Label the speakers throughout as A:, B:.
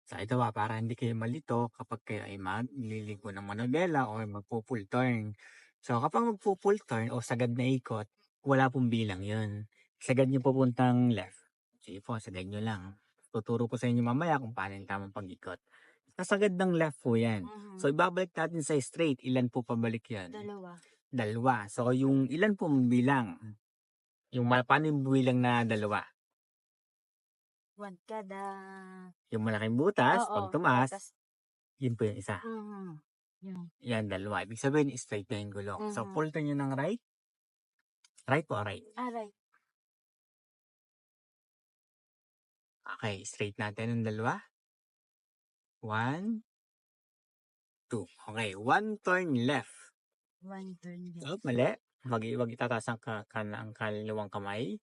A: Sa ito para hindi kayo malito kapag kayo ay magliligo ng manobela o magpo-full turn. So kapag magpo-full turn o sagad na ikot, wala pong bilang yun. Sagad nyo pupuntang left. Sige po, sagad nyo lang. Tuturo ko sa inyo mamaya kung paano yung tamang pag-ikot. Sa sagad ng left po yan. So ibabalik natin sa straight. Ilan po pabalik yan? Dalawa. So yung ilan po bilang? Paano yung bilang na dalawa?
B: One kada.
A: Yung malaking butas, pag tumaas,
B: Butas.
A: yun po yung isa.
B: Yun.
A: Yan, dalawa. Ibig sabihin, straight na yung gulong. So, full turn nyo ng right. Right po, right.
B: Right.
A: Okay, straight natin ang dalawa. 1, 2. Okay, one turn left.
B: One turn left.
A: Oh, mali. Wag itataas ang kaliwang kamay.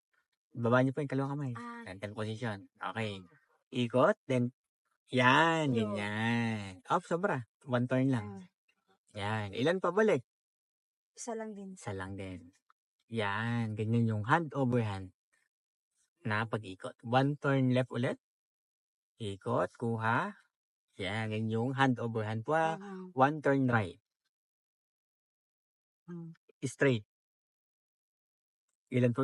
A: Baba niyo po yung kaliwang kamay. Ganyan position. Okay. Ikot, then, yan, ganyan. Up, sobra. One turn lang. Yan. Ilan pa balik?
B: Isa lang din.
A: Isa lang din. Yan, ganyan yung hand over hand na pag-ikot. One turn left ulit. Ikot, kuha. Yan, ganyan yung hand over hand po. One turn right. Straight. Ilan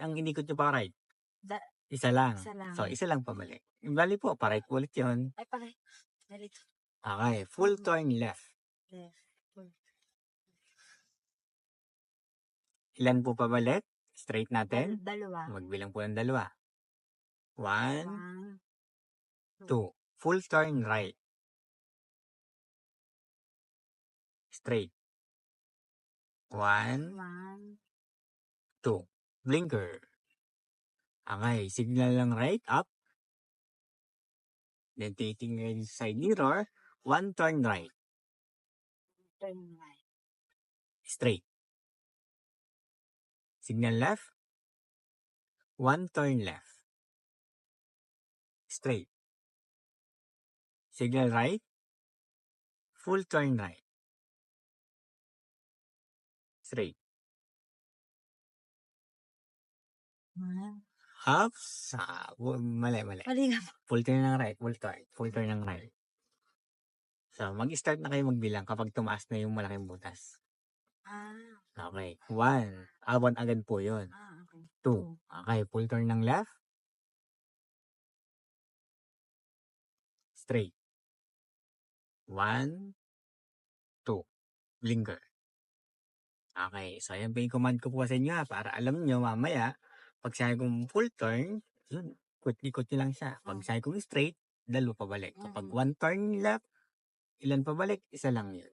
A: ang inikot nyo pa right? Isa lang. So, isa lang pabalik. Bali po, pa-right ulit yun.
B: Ay, pa-right. Balik.
A: Okay, full turn left.
B: Full.
A: Ilan po pabalik? Straight natin.
B: Dalawa.
A: Magbilang po ng dalawa. 1, 2.
B: 2.
A: Full turn right. Straight. 1, 2. Blinker. Okay, signal lang right, up. Then titingnan yung side mirror. One turn right.
B: Turn right.
A: Straight. Signal left. One turn left. Straight. Signal right. Full turn right. Straight. Up. Mali.
B: Mali nga.
A: Full turn ng right. Full turn ng right. So, mag-start na kayo magbilang kapag tumaas na yung malaking butas. Okay. 1. 1 agad po yun.
B: Okay.
A: 2. Okay. Full turn ng left. Straight. 1, 2. Blinker. Okay. So, ayan po yung command ko po sa inyo para alam nyo mamaya, pag sabi kong full turn, yun, ikot nyo lang siya. Pag sabi kong straight, dalawa pabalik. Kapag one turn left, ilan pabalik? Isa lang yun.